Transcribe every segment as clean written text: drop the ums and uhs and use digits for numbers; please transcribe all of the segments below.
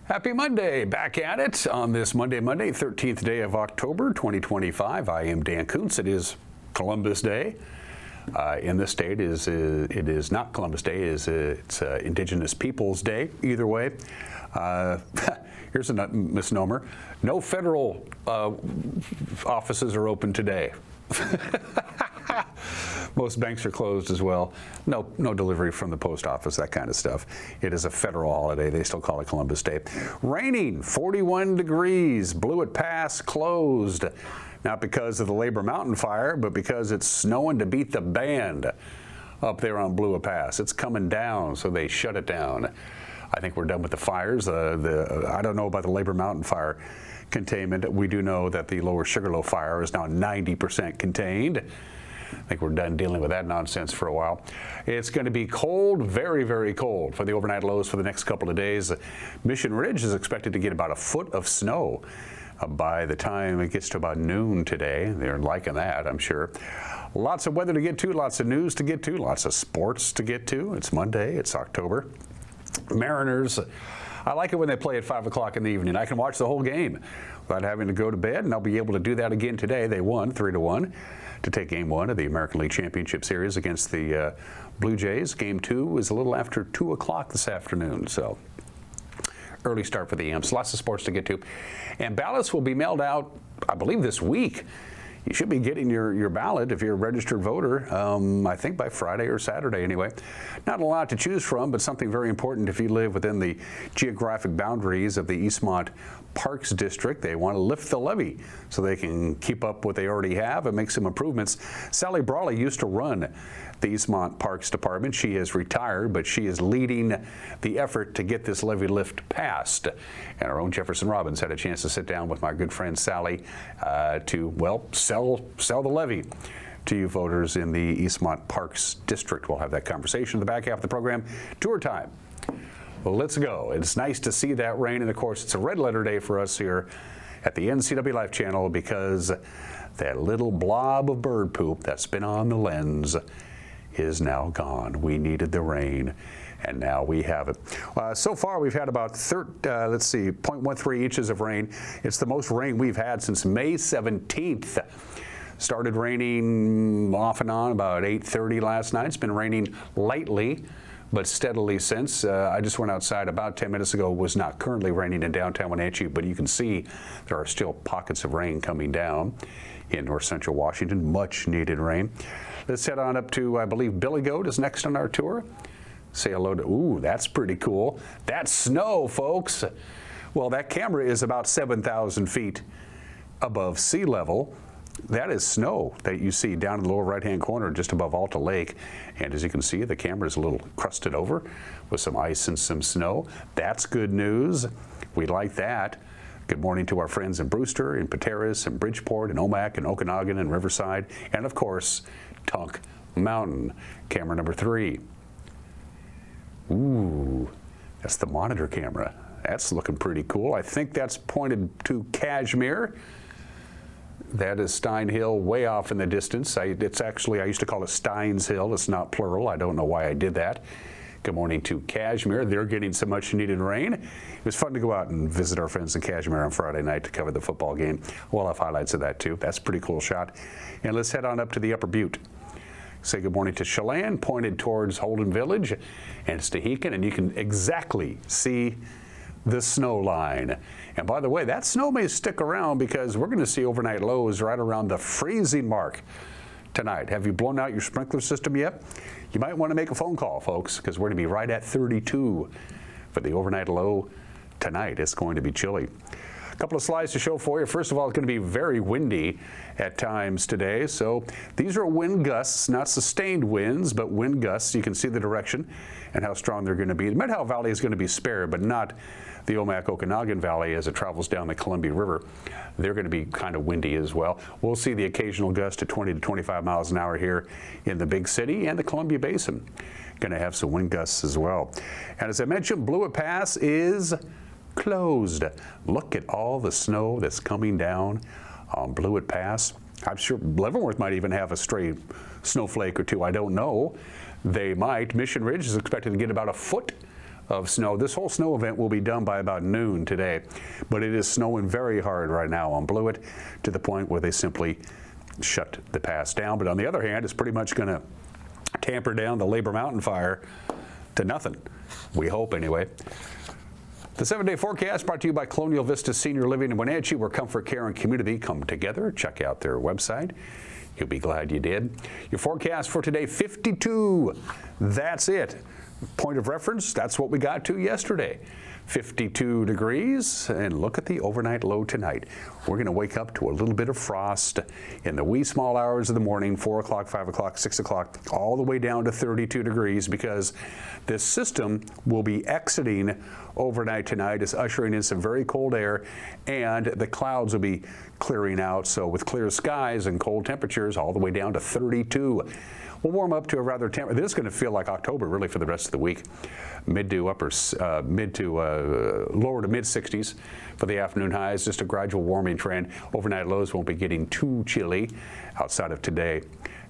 Happy Monday, back at it on this Monday, 13th day of October, 2025. I am Dan Kuntz. It is Columbus Day. In this state, it is not Columbus Day. It's Indigenous Peoples Day. Either way, here's a misnomer. No federal offices are open today. Most banks are closed as well. No delivery from the post office, that kind of stuff. It is a federal holiday. They still call it Columbus Day. Raining, 41 degrees. Blewett Pass closed. Not because of the Labor Mountain fire, but because it's snowing to beat the band up there on Blewett Pass. It's coming down, so they shut it down. I think we're done with the fires. I don't know about the Labor Mountain fire containment. We do know that the Lower Sugarloaf fire is now 90% contained. I think we're done dealing with that nonsense for a while. It's going to be cold, very, very cold for the overnight lows for the next couple of days. Mission Ridge is expected to get about a foot of snow by the time it gets to about noon today. They're liking that, I'm sure. Lots of weather to get to, lots of news to get to, lots of sports to get to. It's Monday, it's October. Mariners, I like it when they play at 5 o'clock in the evening. I can watch the whole game without having to go to bed, and I'll be able to do that again today. They won 3-1 to take Game 1 of the American League Championship Series against the Blue Jays. Game 2 is a little after 2 o'clock this afternoon, so early start for the Amps. Lots of sports to get to. And ballots will be mailed out, I believe, this week. You should be getting your ballot if you're a registered voter, I think by Friday or Saturday anyway. Not a lot to choose from, but something very important if you live within the geographic boundaries of the Eastmont Parks District. They want to lift the levy so they can keep up what they already have and make some improvements. Sally Brawley used to run the Eastmont Parks Department. She has retired, but she is leading the effort to get this levy lift passed. And our own Jefferson Robbins had a chance to sit down with my good friend Sally to, well, sell the levy to you voters in the Eastmont Parks District. We'll have that conversation in the back half of the program. Tour time. Well, let's go. It's nice to see that rain, and of course it's a red letter day for us here at the NCW Life channel because that little blob of bird poop that's been on the lens is now gone. We needed the rain, and now we have it. So far, we've had about 0.13 inches of rain. It's the most rain we've had since May 17th. Started raining off and on about 8:30 last night. It's been raining lightly, but steadily since. I just went outside about 10 minutes ago. It was not currently raining in downtown Wenatchee, but you can see there are still pockets of rain coming down in north central Washington. Much needed rain. Let's head on up to, I believe, Billy Goat is next on our tour. Say hello to, ooh, that's pretty cool. That's snow, folks. Well, that camera is about 7,000 feet above sea level. That is snow that you see down in the lower right-hand corner just above Alta Lake. And as you can see, the camera is a little crusted over with some ice and some snow. That's good news. We like that. Good morning to our friends in Brewster, in Pateros, in Bridgeport, in Omak, in Okanagan, and Riverside, and of course, Tunk Mountain. Camera number 3. Ooh, that's the monitor camera. That's looking pretty cool. I think that's pointed to Kashmir. That is Stein Hill way off in the distance. It's actually, I used to call it Steins Hill. It's not plural. I don't know why I did that. Good morning to Kashmir. They're getting some much needed rain. It was fun to go out and visit our friends in Kashmir on Friday night to cover the football game. We'll have highlights of that too. That's a pretty cool shot. And let's head on up to the Upper Butte. Say good morning to Chelan, pointed towards Holden Village and Stehekin, and you can exactly see the snow line. And by the way, that snow may stick around because we're going to see overnight lows right around the freezing mark tonight. Have you blown out your sprinkler system yet? You might want to make a phone call, folks, because we're going to be right at 32 for the overnight low tonight. It's going to be chilly. A couple of slides to show for you. First of all, it's going to be very windy at times today. So these are wind gusts, not sustained winds, but wind gusts. You can see the direction and how strong they're going to be. The Mid-Howe Valley is going to be spared, but not the Omak-Okanagan Valley as it travels down the Columbia River. They're going to be kind of windy as well. We'll see the occasional gust of 20 to 25 miles an hour here in the big city and the Columbia Basin. Going to have some wind gusts as well. And as I mentioned, Blewett Pass is closed. Look at all the snow that's coming down on Blewett Pass. I'm sure Leavenworth might even have a stray snowflake or two. I don't know. They might. Mission Ridge is expected to get about a foot of snow. This whole snow event will be done by about noon today, but it is snowing very hard right now on Blewett to the point where they simply shut the pass down. But on the other hand, it's pretty much going to tamper down the Labor Mountain fire to nothing. We hope, anyway. The 7-day forecast brought to you by Colonial Vista Senior Living in Wenatchee, where comfort, care, and community come together. Check out their website. You'll be glad you did. Your forecast for today, 52. That's it. Point of reference, that's what we got to yesterday. 52 degrees, and look at the overnight low tonight. We're going to wake up to a little bit of frost in the wee small hours of the morning, 4 o'clock, 5 o'clock, 6 o'clock, all the way down to 32 degrees because this system will be exiting overnight tonight. It's ushering in some very cold air, and the clouds will be clearing out. So with clear skies and cold temperatures, all the way down to 32. We'll warm up to a rather this is going to feel like October really for the rest of the week. Lower to mid 60s for the afternoon highs. Just a gradual warming trend. Overnight lows won't be getting too chilly outside of today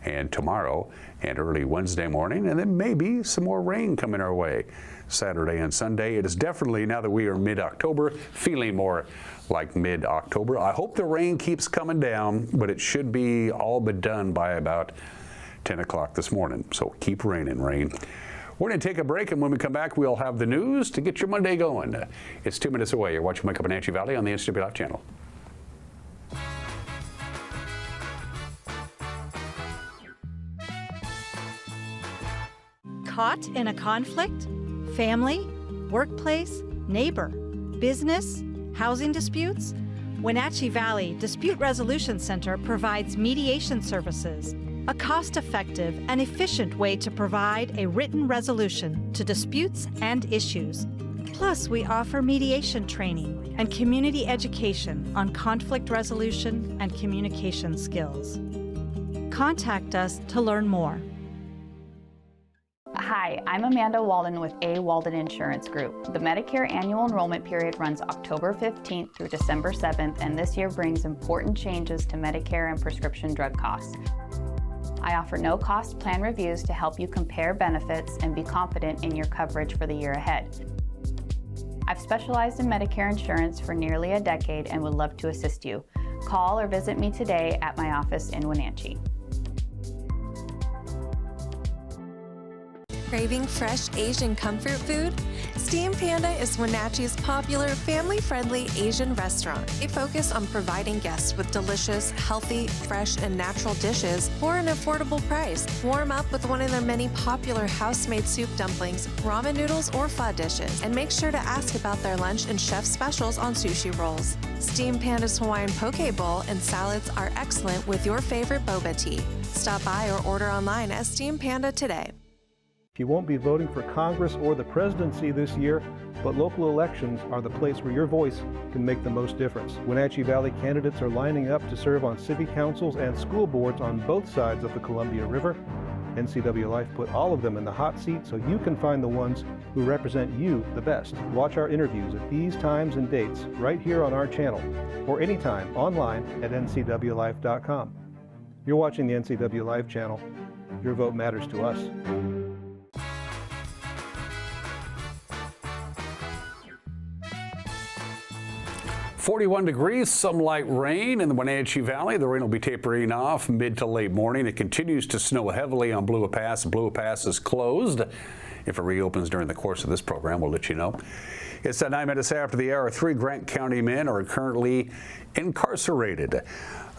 and tomorrow and early Wednesday morning, and then maybe some more rain coming our way Saturday and Sunday. It is definitely, now that we are mid-October, feeling more like mid-October. I hope the rain keeps coming down, but it should be all but done by about 10 o'clock this morning. So keep raining, rain. We're going to take a break, and when we come back, we'll have the news to get your Monday going. It's 2 minutes away. You're watching Wake Up Wenatchee Valley on the NCW Live channel. Caught in a conflict? Family? Workplace? Neighbor? Business? Housing disputes? Wenatchee Valley Dispute Resolution Center provides mediation services, a cost-effective and efficient way to provide a written resolution to disputes and issues. Plus, we offer mediation training and community education on conflict resolution and communication skills. Contact us to learn more. Hi, I'm Amanda Walden with A. Walden Insurance Group. The Medicare annual enrollment period runs October 15th through December 7th, and this year brings important changes to Medicare and prescription drug costs. I offer no-cost plan reviews to help you compare benefits and be confident in your coverage for the year ahead. I've specialized in Medicare insurance for nearly a decade and would love to assist you. Call or visit me today at my office in Wenatchee. Craving fresh Asian comfort food? Steam Panda is Wenatchee's popular family-friendly Asian restaurant. They focus on providing guests with delicious, healthy, fresh, and natural dishes for an affordable price. Warm up with one of their many popular house-made soup dumplings, ramen noodles, or pho dishes. And make sure to ask about their lunch and chef specials on sushi rolls. Steam Panda's Hawaiian poke bowl and salads are excellent with your favorite boba tea. Stop by or order online at Steam Panda today. You won't be voting for Congress or the presidency this year, but local elections are the place where your voice can make the most difference. Wenatchee Valley candidates are lining up to serve on city councils and school boards on both sides of the Columbia River. NCW Life put all of them in the hot seat so you can find the ones who represent you the best. Watch our interviews at these times and dates right here on our channel or anytime online at ncwlife.com. You're watching the NCW Live channel. Your vote matters to us. 41 degrees, some light rain in the Wenatchee Valley. The rain will be tapering off mid to late morning. It continues to snow heavily on Blewett Pass. Blewett Pass is closed. If it reopens during the course of this program, we'll let you know. It's 9 minutes after the hour. 3 Grant County men are currently incarcerated.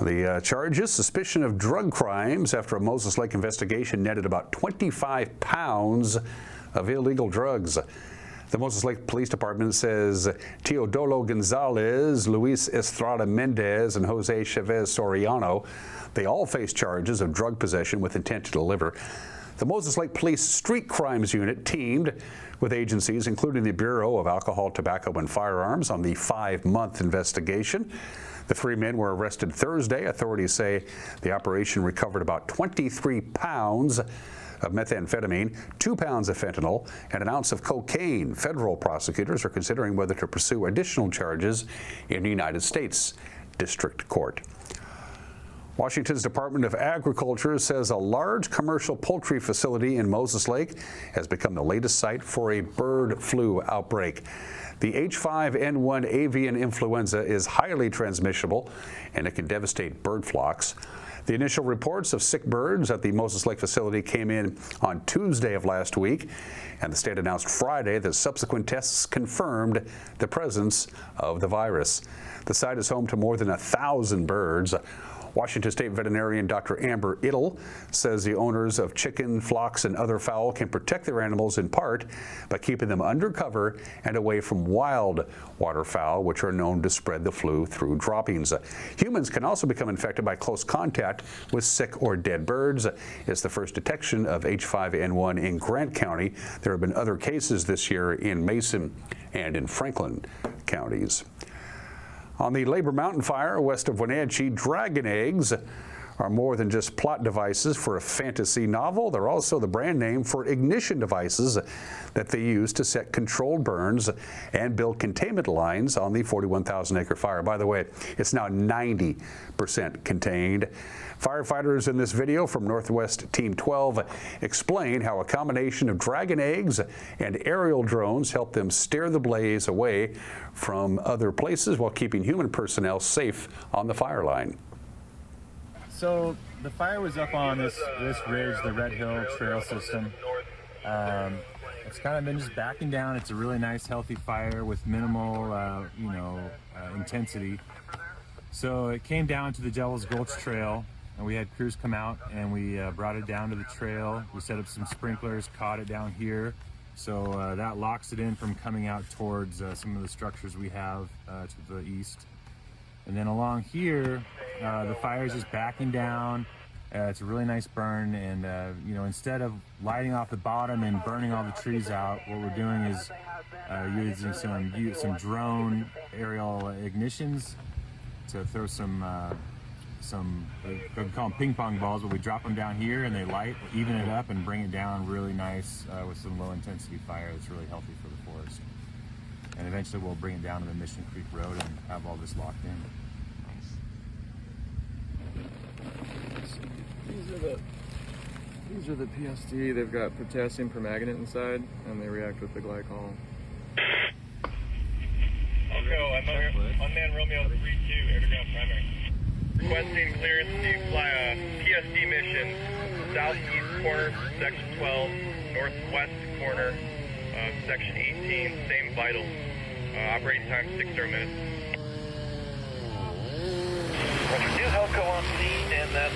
The charges, suspicion of drug crimes after a Moses Lake investigation netted about 25 pounds of illegal drugs. The Moses Lake Police Department says Teodoro Gonzalez, Luis Estrada Mendez, and Jose Chavez Soriano, they all face charges of drug possession with intent to deliver. The Moses Lake Police Street Crimes Unit teamed with agencies including the Bureau of Alcohol, Tobacco, and Firearms on the 5-month investigation. The 3 men were arrested Thursday. Authorities say the operation recovered about 23 pounds of methamphetamine, 2 pounds of fentanyl, and an ounce of cocaine. Federal prosecutors are considering whether to pursue additional charges in the United States District Court. Washington's Department of Agriculture says a large commercial poultry facility in Moses Lake has become the latest site for a bird flu outbreak. The H5N1 avian influenza is highly transmissible, and it can devastate bird flocks. The initial reports of sick birds at the Moses Lake facility came in on Tuesday of last week, and the state announced Friday that subsequent tests confirmed the presence of the virus. The site is home to more than 1,000 birds. Washington State veterinarian Dr. Amber Ittle says the owners of chicken, flocks, and other fowl can protect their animals in part by keeping them under cover and away from wild waterfowl, which are known to spread the flu through droppings. Humans can also become infected by close contact with sick or dead birds. It's the first detection of H5N1 in Grant County. There have been other cases this year in Mason and in Franklin counties. On the Labor Mountain fire west of Wenatchee, dragon eggs are more than just plot devices for a fantasy novel. They're also the brand name for ignition devices that they use to set controlled burns and build containment lines on the 41,000-acre fire. By the way, it's now 90% contained. Firefighters in this video from Northwest Team 12 explain how a combination of dragon eggs and aerial drones helped them steer the blaze away from other places while keeping human personnel safe on the fire line. So the fire was up on this ridge, the Red Hill Trail system. It's kind of been just backing down. It's a really nice, healthy fire with minimal, intensity. So it came down to the Devil's Gulch Trail, and we had crews come out and we brought it down to the trail. We set up some sprinklers, caught it down here. So that locks it in from coming out towards some of the structures we have to the east. And then along here, the fire is just backing down. It's a really nice burn, and instead of lighting off the bottom and burning all the trees out, what we're doing is using some drone aerial ignitions to throw some we call them ping pong balls, but we drop them down here and they light, even it up, and bring it down really nice with some low intensity fire that's really healthy for the forest. And eventually we'll bring it down to the Mission Creek Road and have all this locked in. These are the PSD. They've got potassium permanganate inside, and they react with the glycol. I'll go. I'm unmanned Romeo 3-2, air-to-ground primary. Requesting clearance to fly a PSD mission, southeast corner, section 12, northwest corner, section 18, same vitals. Operating time 6-0 minutes. Roger, new Helco on scene, and that's,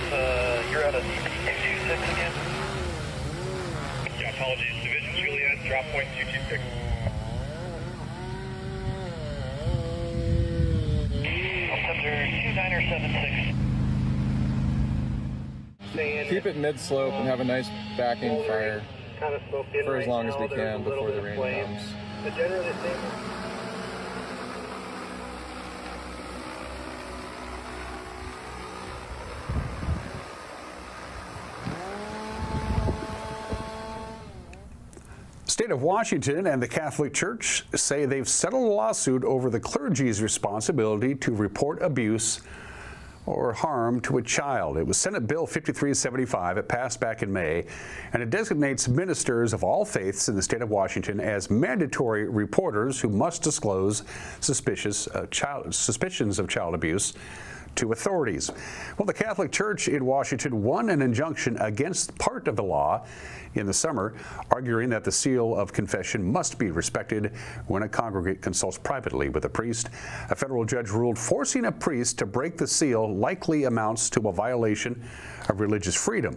you're out of 226 again? Yeah, apologies. Division Juliet, drop point 226. Center 2976. Keep it mid-slope and have a nice backing fire for as long as we can before the rain comes. State of Washington and the Catholic Church say they've settled a lawsuit over the clergy's responsibility to report abuse or harm to a child. It was Senate Bill 5375. It passed back in May, and it designates ministers of all faiths in the state of Washington as mandatory reporters who must disclose suspicions of child abuse to authorities. Well, the Catholic Church in Washington won an injunction against part of the law in the summer, arguing that the seal of confession must be respected when a congregant consults privately with a priest. A federal judge ruled forcing a priest to break the seal likely amounts to a violation of religious freedom.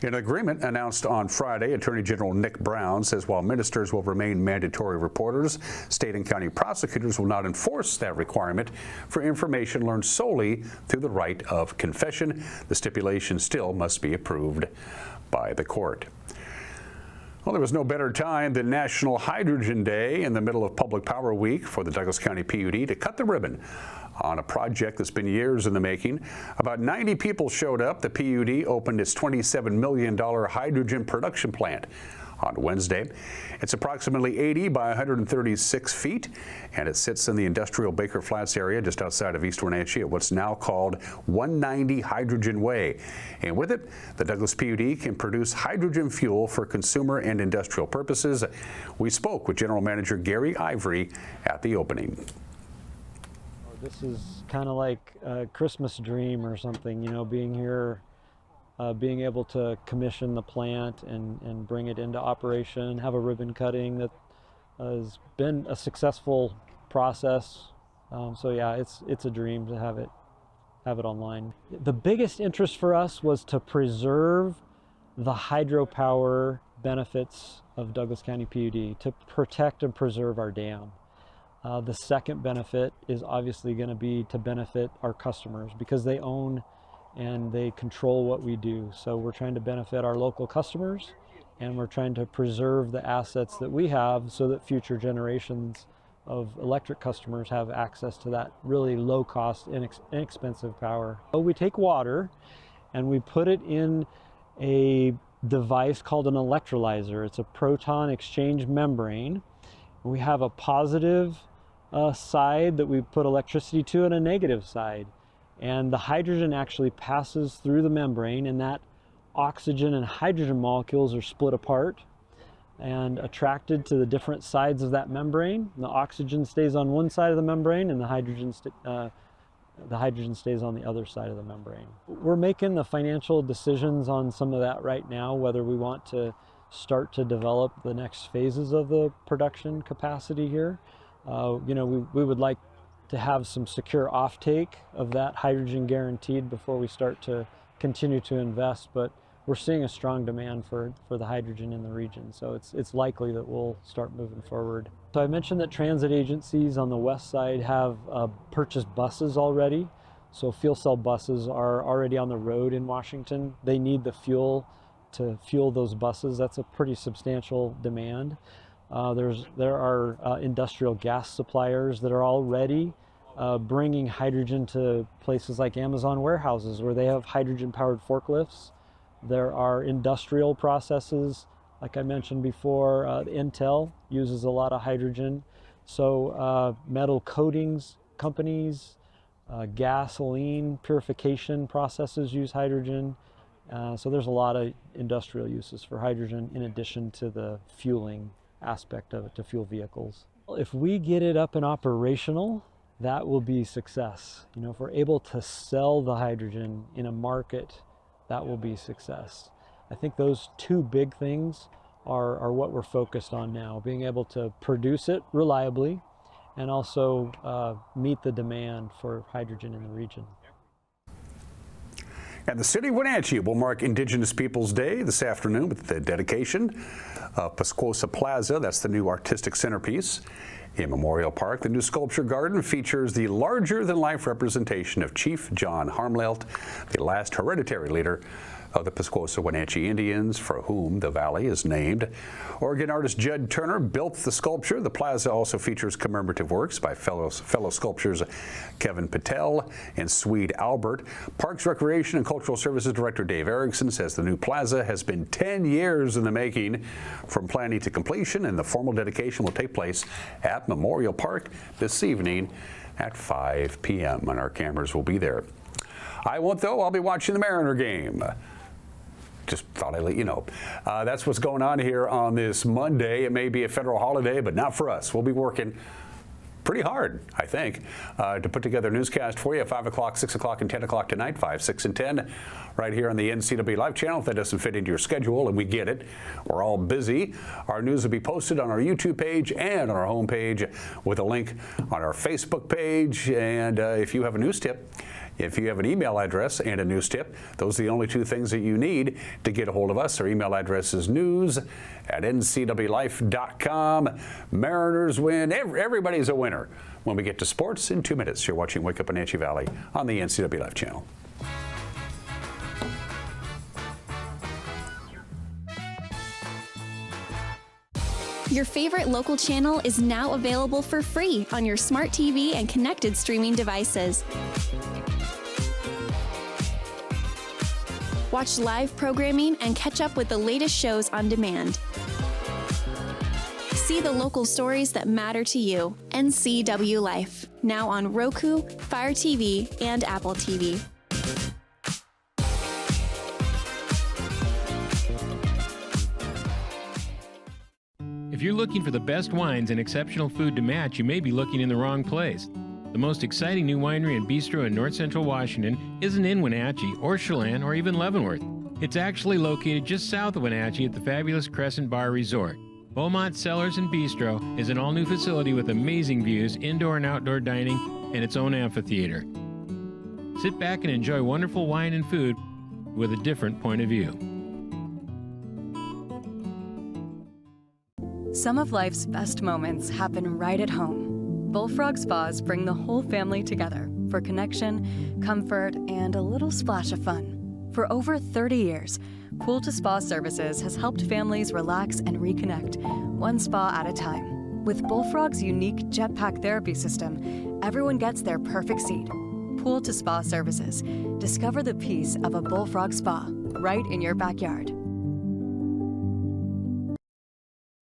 In an agreement announced on Friday, Attorney General Nick Brown says while ministers will remain mandatory reporters, state and county prosecutors will not enforce that requirement for information learned solely through the right of confession. The stipulation still must be approved by the court. Well, there was no better time than National Hydrogen Day in the middle of Public Power Week for the Douglas County PUD to cut the ribbon on a project that's been years in the making. About 90 people showed up. The PUD opened its $27 million hydrogen production plant on Wednesday. It's approximately 80 by 136 feet, and it sits in the industrial Baker Flats area just outside of East Wenatchee at what's now called 190 Hydrogen Way. And with it, the Douglas PUD can produce hydrogen fuel for consumer and industrial purposes. We spoke with General Manager Gary Ivory at the opening. This is kind of like a Christmas dream or something, you know, being here, being able to commission the plant and bring it into operation, have a ribbon cutting that has been a successful process. So yeah, it's a dream to have it online. The biggest interest for us was to preserve the hydropower benefits of Douglas County PUD, to protect and preserve our dam. The second benefit is obviously going to be to benefit our customers because they own and they control what we do. So we're trying to benefit our local customers, and we're trying to preserve the assets that we have so that future generations of electric customers have access to that really low cost, inexpensive power. So we take water and we put it in a device called an electrolyzer. It's a proton exchange membrane. We have a positive side that we put electricity to and a negative side. And the hydrogen actually passes through the membrane, and that oxygen and hydrogen molecules are split apart and attracted to the different sides of that membrane. The oxygen stays on one side of the membrane, and the hydrogen stays on the other side of the membrane. We're making the financial decisions on some of that right now, whether we want to start to develop the next phases of the production capacity here. You know, we would like to have some secure offtake of that hydrogen guaranteed before we start to continue to invest, but we're seeing a strong demand for the hydrogen in the region, so it's likely that we'll start moving forward. So I mentioned that transit agencies on the west side have purchased buses already. So fuel cell buses are already on the road in Washington. They need the fuel to fuel those buses. That's a pretty substantial demand. There are industrial gas suppliers that are already bringing hydrogen to places like Amazon warehouses where they have hydrogen-powered forklifts. There are industrial processes, like I mentioned before. Intel uses a lot of hydrogen. So metal coatings companies, gasoline purification processes use hydrogen. So there's a lot of industrial uses for hydrogen in addition to the fueling aspect of it to fuel vehicles. If we get it up and operational, that will be success. You know, if we're able to sell the hydrogen in a market, that will be success. I think those two big things are what we're focused on now, being able to produce it reliably and also meet the demand for hydrogen in the region. And the city of Wenatchee will mark Indigenous Peoples Day this afternoon with the dedication of Pasquosa Plaza. That's the new artistic centerpiece. In Memorial Park, the new sculpture garden features the larger-than-life representation of Chief John Harmlelt, the last hereditary leader of the Pasquosa Wenatchee Indians, for whom the valley is named. Oregon artist Judd Turner built the sculpture. The plaza also features commemorative works by fellow sculptors Kevin Patel and Swede Albert. Parks, Recreation, and Cultural Services Director Dave Erickson says the new plaza has been 10 years in the making from planning to completion, and the formal dedication will take place at Memorial Park this evening at 5 p.m. and our cameras will be there. I won't, though. I'll be watching the Mariner game. Just thought I'd let you know. That's what's going on here on this Monday. It may be a federal holiday, but not for us. We'll be working pretty hard, I think, to put together a newscast for you at 5 o'clock, 6 o'clock, and 10 o'clock tonight, 5, 6, and 10, right here on the NCW Live channel. If that doesn't fit into your schedule, and we get it, we're all busy, our news will be posted on our YouTube page and on our homepage with a link on our Facebook page. And if you have a news tip, if you have an email address and a news tip, those are the only two things that you need to get a hold of us. Our email address is news@ncwlife.com. Mariners win. Everybody's a winner. When we get to sports in 2 minutes, you're watching Wake Up Wenatchee Valley on the NCW Life channel. Your favorite local channel is now available for free on your smart TV and connected streaming devices. Watch live programming and catch up with the latest shows on demand. See the local stories that matter to you. NCW Life. Now on Roku, Fire TV, and Apple TV. If you're looking for the best wines and exceptional food to match, you may be looking in the wrong place. The most exciting new winery and bistro in North Central Washington isn't in Wenatchee or Chelan or even Leavenworth. It's actually located just south of Wenatchee at the fabulous Crescent Bar Resort. Beaumont Cellars and Bistro is an all-new facility with amazing views, indoor and outdoor dining, and its own amphitheater. Sit back and enjoy wonderful wine and food with a different point of view. Some of life's best moments happen right at home. Bullfrog Spas bring the whole family together for connection, comfort, and a little splash of fun. For over 30 years, Pool to Spa Services has helped families relax and reconnect, one spa at a time. With Bullfrog's unique jetpack therapy system, everyone gets their perfect seat. Pool to Spa Services. Discover the peace of a Bullfrog Spa right in your backyard.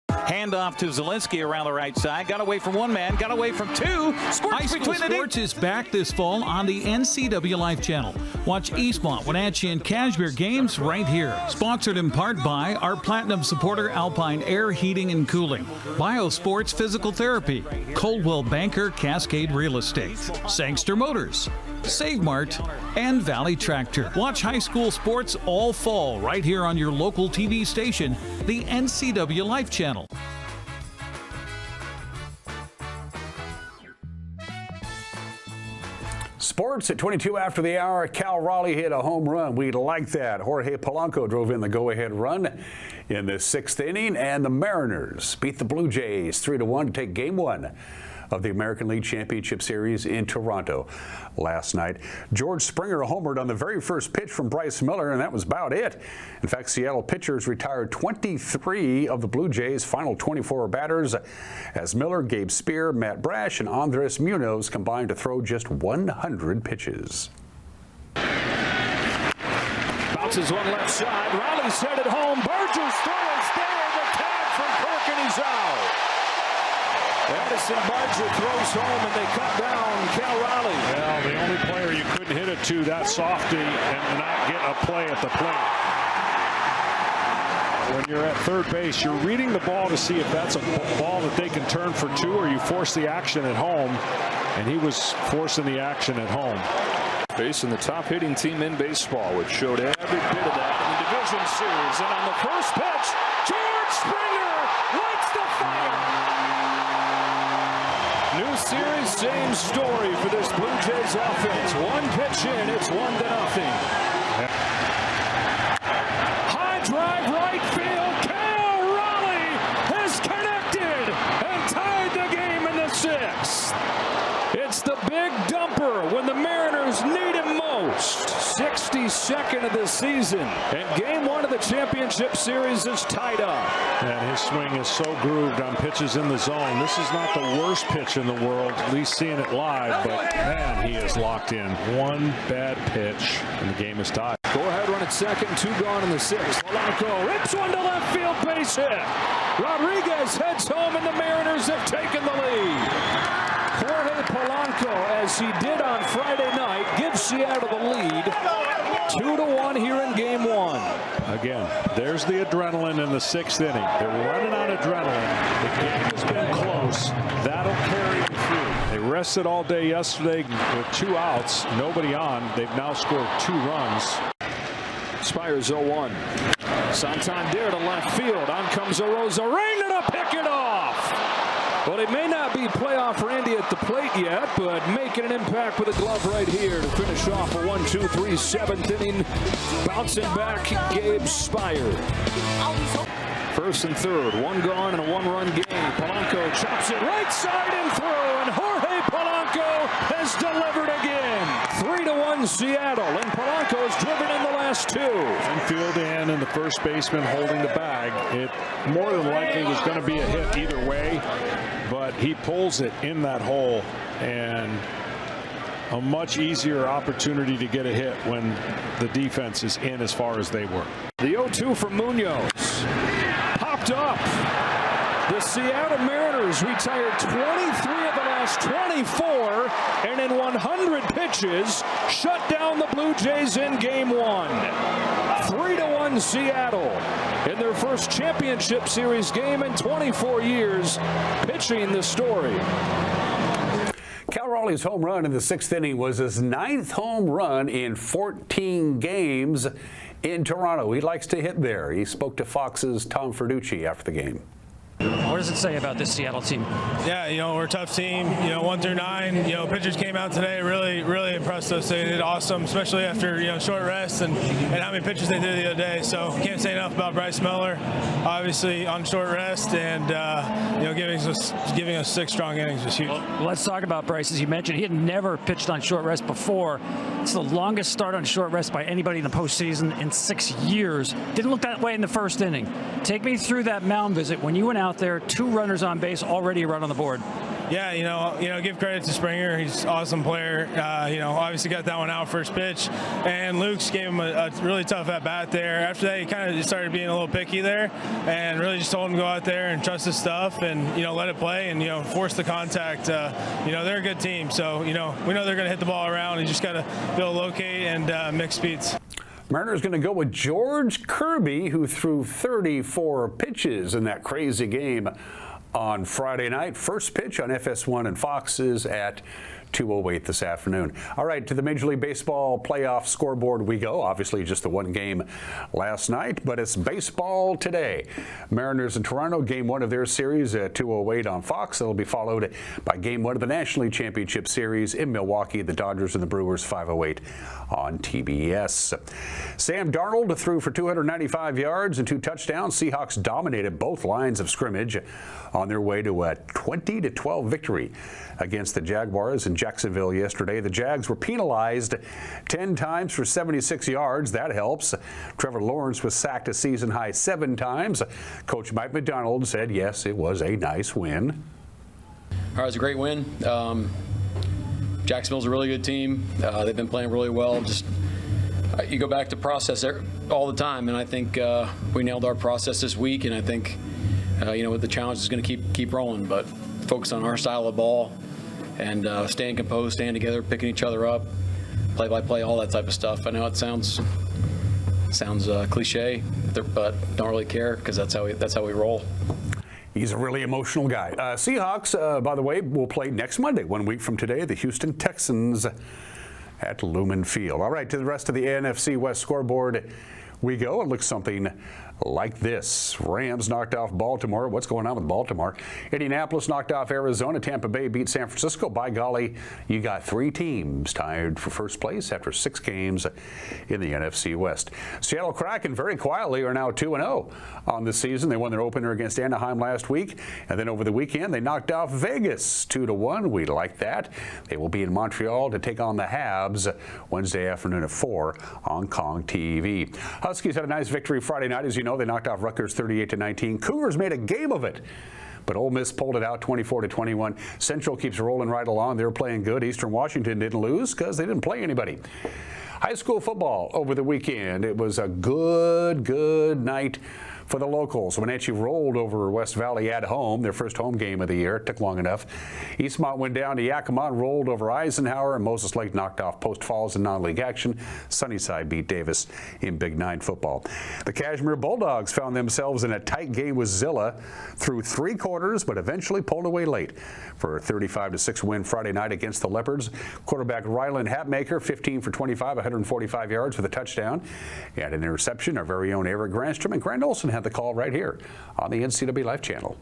Handoff to Zielinski around the right side. Got away from one man, got away from two. High School Sports is back this fall on the NCW Life Channel. Watch Eastmont, Wenatchee, and Cashmere games right here. Sponsored in part by our Platinum supporter Alpine Air Heating and Cooling, Biosports Physical Therapy, Coldwell Banker Cascade Real Estate, Sangster Motors, Save Mart, and Valley Tractor. Watch high school sports all fall right here on your local TV station, the NCW Life Channel. Sports at 22 after the hour. Cal Raleigh hit a home run. We like that. Jorge Polanco drove in the go-ahead run in the 6th inning, and the Mariners beat the Blue Jays 3-1 to take Game 1 of the American League Championship Series in Toronto last night. George Springer homered on the very first pitch from Bryce Miller, and that was about it. In fact, Seattle pitchers retired 23 of the Blue Jays' final 24 batters as Miller, Gabe Spear, Matt Brash, and Andres Munoz combined to throw just 100 pitches. Bounces one left side. Riley's headed home. Berger's throwing there. The tag from Kirk, and he's out. Addison Barger throws home, and they cut down Cal Raleigh. Well, the only player you couldn't hit it to that softy and not get a play at the plate. When you're at third base, you're reading the ball to see if that's a ball that they can turn for two, or you force the action at home, and he was forcing the action at home. Facing the top hitting team in baseball, which showed every bit of that in the division series. And on the first pitch, George Springer lights the fire. New series, same story for this Blue Jays offense. One pitch in, it's 1-0. High drive right field. Cal Raleigh has connected and tied the game in the 6th. It's the big dumper when the Mariners need him most. 62nd of the season, and Game 1 of the championship series is tied up. And his swing is so grooved on pitches in the zone. This is not the worst pitch in the world, at least seeing it live, but man, he is locked in. One bad pitch, and the game is tied. Go ahead, run at second, 2 gone in the 6th. Polanco rips one to left field, base hit. Rodriguez heads home, and the Mariners have taken the lead. Jorge Polanco, as he did on Friday night, gives Seattle the lead. 2-1 here in Game 1. Again, there's the adrenaline in the 6th inning. They're running on adrenaline. The game has been close. That'll carry them through. They rested all day yesterday with 2 outs, nobody on. They've now scored 2 runs. Spires 0-1. Santander to left field. On comes Arozarena to pick it off. Well, he may not be playoff Randy at the plate yet, but making an impact with a glove right here to finish off a 1-2-3 7th inning. Bouncing back, Gabe Spire. First and third, 1 gone and a 1-run game. Polanco chops it right side and through, and Jorge Polanco has delivered again. 3-1 Seattle, and Polanco has driven in the last 2. Infield and the first baseman holding the bag. It more than likely was going to be a hit either way, but he pulls it in that hole, and a much easier opportunity to get a hit when the defense is in as far as they were. The 0-2 from Munoz. Popped up. The Seattle Mariners retired 23 of the last 24, and in 100 pitches, shut down the Blue Jays in Game 1. 3-1 Seattle in their first championship series game in 24 years, pitching the story. Cal Raleigh's home run in the 6th inning was his 9th home run in 14 games in Toronto. He likes to hit there. He spoke to Fox's Tom Ferducci after the game. What does it say about this Seattle team? Yeah, we're a tough team. 1 through 9. Pitchers came out today, really impressed us. They did awesome, especially after short rest and how many pitches they did the other day. So can't say enough about Bryce Miller, obviously on short rest, and giving us 6 strong innings was huge. Well, let's talk about Bryce. As you mentioned, he had never pitched on short rest before. It's the longest start on short rest by anybody in the postseason in 6 years. Didn't look that way in the first inning. Take me through that mound visit when you went out there. 2 runners on base, already a run on the board. Yeah, give credit to Springer. He's an awesome player. Obviously got that one out first pitch, and Luke's gave him a really tough at bat there. After that, he kind of started being a little picky there, and really just told him to go out there and trust his stuff, and let it play, and force the contact. They're a good team, so we know they're going to hit the ball around. You just got to be able to locate and mix speeds. Mariners going to go with George Kirby, who threw 34 pitches in that crazy game on Friday night. First pitch on FS1 and Fox is at 2:08 this afternoon. All right, to the Major League Baseball playoff scoreboard we go. Obviously just the one game last night, but it's baseball today. Mariners in Toronto, game 1 of their series at 2:08 on Fox. It'll be followed by game 1 of the National League Championship Series in Milwaukee, the Dodgers and the Brewers, 5:08 on TBS. Sam Darnold threw for 295 yards and 2 touchdowns. Seahawks dominated both lines of scrimmage on their way to a 20-12 victory against the Jaguars in Jacksonville yesterday. The Jags were penalized 10 times for 76 yards. That helps. Trevor Lawrence was sacked a season-high 7 times. Coach Mike McDonald said, yes, it was a nice win. It was a great win. Jacksonville's a really good team. They've been playing really well. You go back to process all the time, and I think we nailed our process this week, and I think the challenge is going to keep rolling, but focus on our style of ball and staying composed, staying together, picking each other up, play by play, all that type of stuff. I know it sounds cliche, but don't really care because that's how we roll. He's a really emotional guy. Seahawks, by the way, will play next Monday, 1 week from today, the Houston Texans at Lumen Field. All right, to the rest of the NFC West scoreboard we go. It looks something like this. Rams knocked off Baltimore. What's going on with Baltimore? Indianapolis knocked off Arizona. Tampa Bay beat San Francisco. By golly, you got 3 teams tied for first place after 6 games in the NFC West. Seattle Kraken very quietly are now 2-0 on the season. They won their opener against Anaheim last week, and then over the weekend they knocked off Vegas 2-1. We like that. They will be in Montreal to take on the Habs Wednesday afternoon at 4 on Kong TV. Huskies had a nice victory Friday night. As you know, they knocked off Rutgers 38-19. Cougars made a game of it, but Ole Miss pulled it out 24-21. Central keeps rolling right along. They're playing good. Eastern Washington didn't lose because they didn't play anybody. High school football over the weekend. It was a good night for the locals. Wenatchee rolled over West Valley at home, their first home game of the year. It took long enough. Eastmont went down to Yakima, rolled over Eisenhower, and Moses Lake knocked off Post Falls in non-league action. Sunnyside beat Davis in Big 9 football. The Kashmir Bulldogs found themselves in a tight game with Zilla through 3 quarters, but eventually pulled away late for a 35-6 win Friday night against the Leopards. Quarterback Ryland Hatmaker, 15 for 25, 145 yards with a touchdown and an interception. Our very own Eric Granstrom and Grant Olson had the call right here on the NCW Life channel.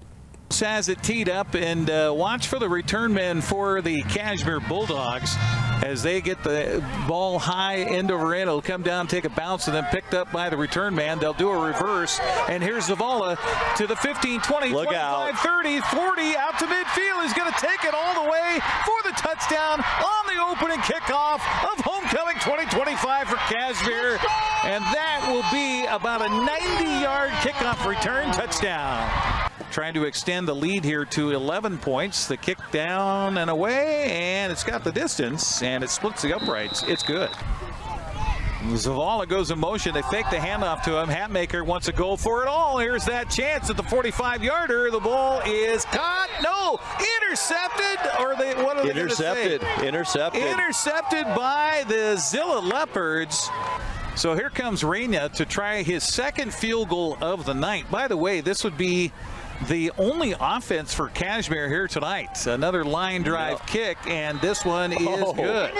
Has it teed up, and watch for the return men for the Kashmir Bulldogs as they get the ball high end over end. It'll come down, take a bounce, and then picked up by the return man. They'll do a reverse, and here's Zavala to the 15, 20, Look 25, out. 30, 40, out to midfield. He's going to take it all the way for the touchdown on the opening kickoff of homecoming 2025 for Kashmir, and that will be about a 90-yard kickoff return touchdown. Trying to extend the lead here to 11 points. The kick down and away, and it's got the distance, and it splits the uprights. It's good. Zavala goes in motion. They fake the handoff to him. Hatmaker wants to go for it all. Here's that chance at the 45-yarder. The ball is caught. No, intercepted. Or they what are they going to say? Intercepted by the Zilla Leopards. So here comes Reina to try his second field goal of the night. By the way, this would be the only offense for Kashmir here tonight. Another line drive kick, and this one is good.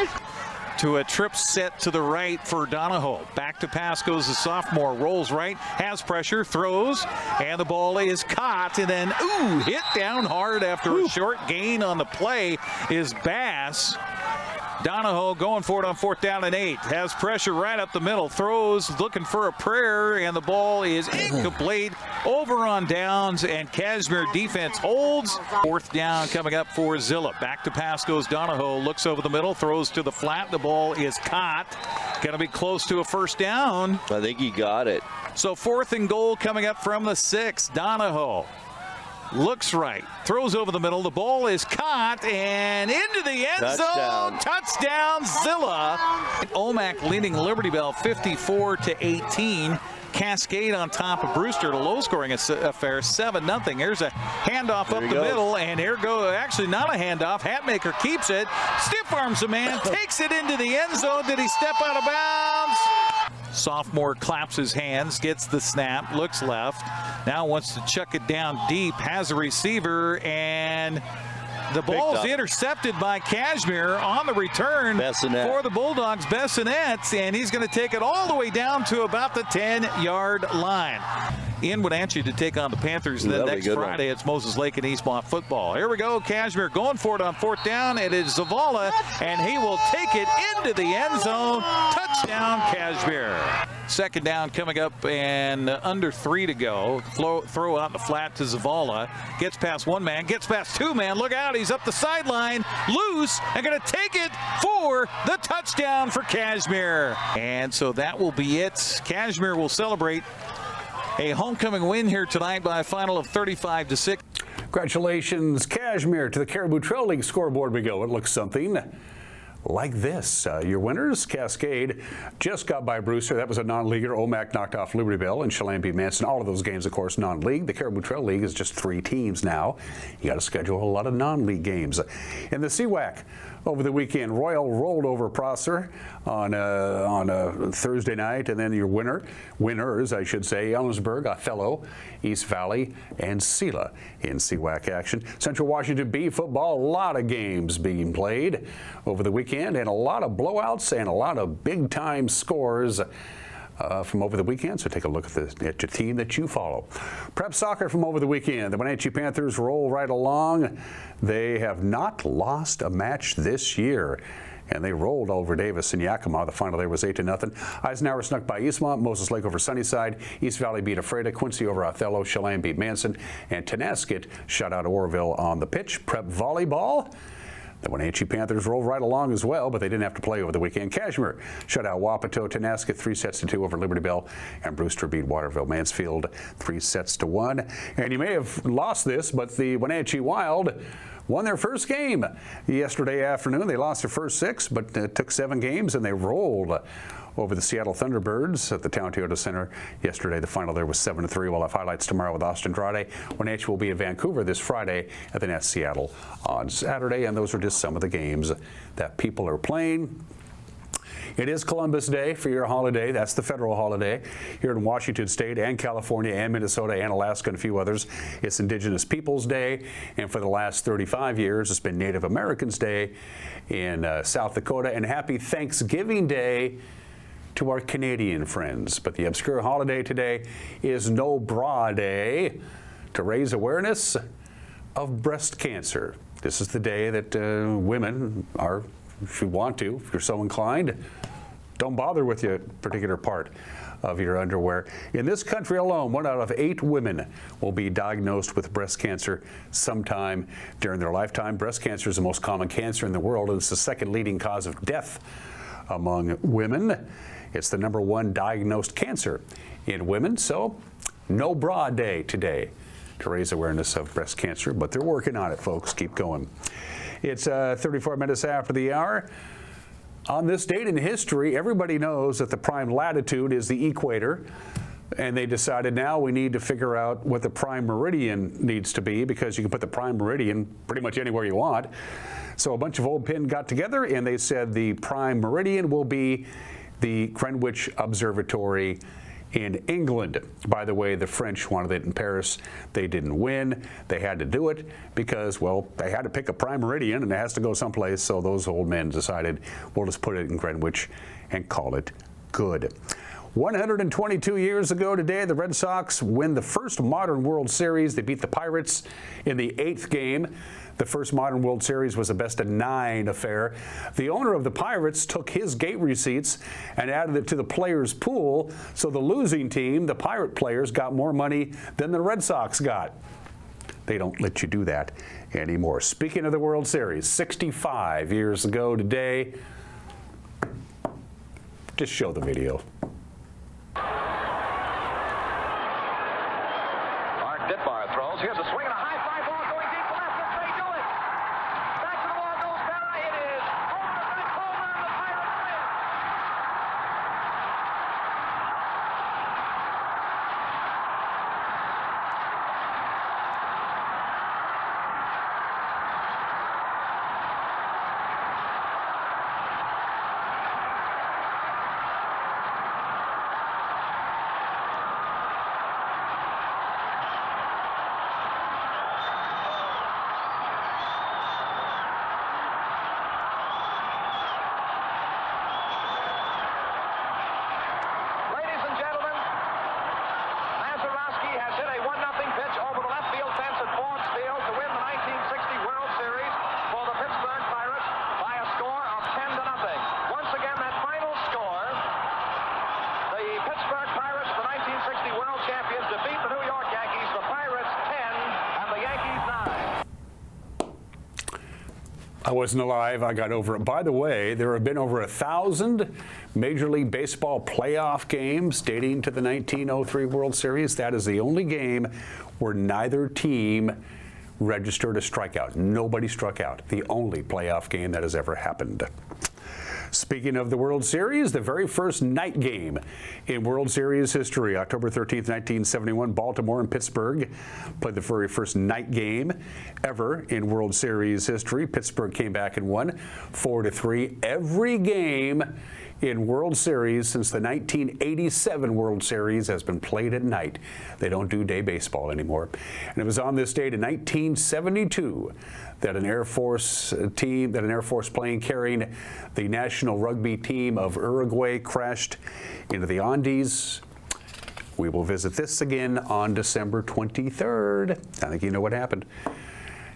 To a trip set to the right for Donahoe. Back to pass goes the sophomore. Rolls right, has pressure, throws, and the ball is caught. And then, hit down hard after a short gain on the play is Bass. Donahoe going for it on 4th down and 8. Has pressure right up the middle. Throws, looking for a prayer, and the ball is incomplete. Over on downs, and Kashmir defense holds. 4th down coming up for Zilla. Back to pass goes Donahoe. Looks over the middle, throws to the flat. The ball is caught. Going to be close to a 1st down. I think he got it. So 4th and goal coming up from the 6. Donahoe looks right, throws over the middle. The ball is caught and into the end zone. Touchdown, Zilla. Omak leading Liberty Bell 54-18. Cascade on top of Brewster, a low-scoring affair, 7-0. Here's a handoff up the middle, and here goes, actually not a handoff. Hatmaker keeps it, stiff arms a man, takes it into the end zone. Did he step out of bounds? Sophomore claps his hands, gets the snap, looks left, now wants to chuck it down deep, has a receiver, and the ball's intercepted by Kashmir on the return for the Bulldogs. Bessonette, and he's going to take it all the way down to about the 10-yard line. In Wenatchee to take on the Panthers. Then next Friday, it's Moses Lake and Eastmont football. Here we go. Kashmir going for it on 4th down. It is Zavala, and he will take it into the end zone. Touchdown, Kashmir. 2nd down coming up, and under 3 to go. Throw out the flat to Zavala. Gets past 1 man, gets past 2 man. Look out, he's up the sideline, loose, and going to take it for the touchdown for Kashmir. And so that will be it. Kashmir will celebrate a homecoming win here tonight by a final of 35-6. Congratulations, Kashmir. To the Caribou Trail League scoreboard we go. It looks something like this. Your winners, Cascade, just got by Brewster. That was a non-leaguer. Omak knocked off Liberty Bell and Chelan beat Manson. All of those games, of course, non-league. The Caribou Trail League is just 3 teams now. You got to schedule a lot of non-league games. In the CWAC, over the weekend, Royal rolled over Prosser on a Thursday night, and then your winners, I should say, Ellensburg, Othello, East Valley, and Sela in CWAC action. Central Washington B football, a lot of games being played over the weekend, and a lot of blowouts and a lot of big-time scores from over the weekend. So take a look at your team that you follow. Prep soccer from over the weekend. The Wenatchee Panthers roll right along. They have not lost a match this year, and they rolled over Davis and Yakima. The final there was 8-0. Eisenhower snuck by Eastmont, Moses Lake over Sunnyside, East Valley beat Ephrata, Quincy over Othello, Chelan beat Manson, and Tenasket shut out Oroville on the pitch. Prep volleyball. The Wenatchee Panthers rolled right along as well, but they didn't have to play over the weekend. Kashmir shut out Wapato, Tenasket 3-2 over Liberty Bell, and Brewster beat Waterville Mansfield 3-1. And you may have lost this, but the Wenatchee Wild won their first game yesterday afternoon. They lost their first 6, but it took 7 games, and they rolled over the Seattle Thunderbirds at the Town Toyota Center yesterday. The final there was 7-3. We'll have highlights tomorrow with Austin Andrade. Wenatchee will be in Vancouver this Friday, and then at Seattle on Saturday. And those are just some of the games that people are playing. It is Columbus Day for your holiday. That's the federal holiday here in Washington State and California and Minnesota and Alaska and a few others. It's Indigenous Peoples Day, and for the last 35 years, it's been Native Americans Day in South Dakota. And happy Thanksgiving Day to our Canadian friends. But the obscure holiday today is No Bra Day, to raise awareness of breast cancer. This is the day that women are, if you want to, if you're so inclined, don't bother with your particular part of your underwear. In this country alone, 1 out of 8 women will be diagnosed with breast cancer sometime during their lifetime. Breast cancer is the most common cancer in the world, and it's the 2nd leading cause of death among women. It's the #1 diagnosed cancer in women. So, No Bra Day today to raise awareness of breast cancer, but they're working on it, folks. Keep going. It's 34 minutes after the hour. On this date in history, everybody knows that the prime latitude is the equator, and they decided now we need to figure out what the prime meridian needs to be, because you can put the prime meridian pretty much anywhere you want. So a bunch of old men got together and they said the prime meridian will be the Greenwich Observatory in England. By the way, the French wanted it in Paris. They didn't win. They had to do it because, well, they had to pick a prime meridian and it has to go someplace. So those old men decided, we'll just put it in Greenwich and call it good. 122 years ago today, the Red Sox win the first modern World Series. They beat the Pirates in the 8th game. The first modern World Series was a best-of-9 affair. The owner of the Pirates took his gate receipts and added it to the players' pool, so the losing team, the Pirate players, got more money than the Red Sox got. They don't let you do that anymore. Speaking of the World Series, 65 years ago today, just show the video. Here's a swing and a high fly ball going deep to left. If they do it, back to the wall goes Berra. It is home run, the Pirates win. I wasn't alive. I got over it. By the way, there have been over 1,000 Major League Baseball playoff games dating to the 1903 World Series. That is the only game where neither team registered a strikeout. Nobody struck out. The only playoff game that has ever happened. Speaking of the World Series, the very first night game in World Series history, October 13th, 1971, Baltimore and Pittsburgh played the very first night game ever in World Series history. Pittsburgh came back and won 4-3. Every game in World Series since the 1987 World Series has been played at night. They don't do day baseball anymore. And it was on this date in 1972 that an Air Force plane carrying the national rugby team of Uruguay crashed into the Andes. We will visit this again on December 23rd. I think you know what happened.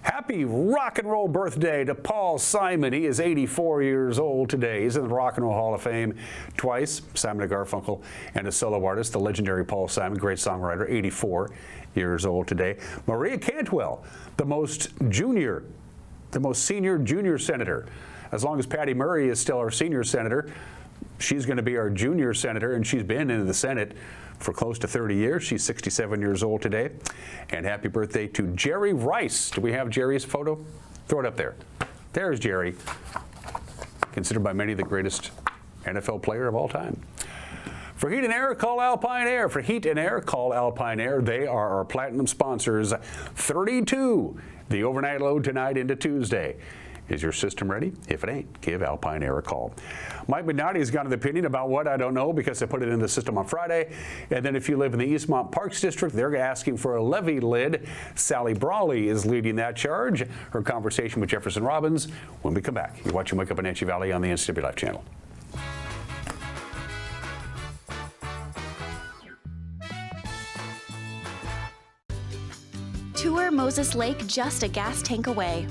Happy rock and roll birthday to Paul Simon. He is 84 years old today. He's in the Rock and Roll Hall of Fame twice, Simon & Garfunkel, and a solo artist, the legendary Paul Simon, great songwriter, 84 years old today. Maria Cantwell, the most senior junior senator. As long as Patty Murray is still our senior senator, she's going to be our junior senator, and she's been in the Senate for close to 30 years. She's 67 years old today. And happy birthday to Jerry Rice. Do we have Jerry's photo? Throw it up there. There's Jerry, considered by many the greatest NFL player of all time. For heat and air, call Alpine Air. For heat and air, call Alpine Air. They are our platinum sponsors. 32, the overnight load tonight into Tuesday. Is your system ready? If it ain't, give Alpine Air a call. Mike Mignotti's got an opinion about what I don't know because I put it in the system on Friday. And then if you live in the Eastmont Parks District, they're asking for a levee lid. Sally Brawley is leading that charge. Her conversation with Jefferson Robbins when we come back. You're watching Wake Up Wenatchee Valley on the NCW Life channel. Tour Moses Lake just a gas tank away.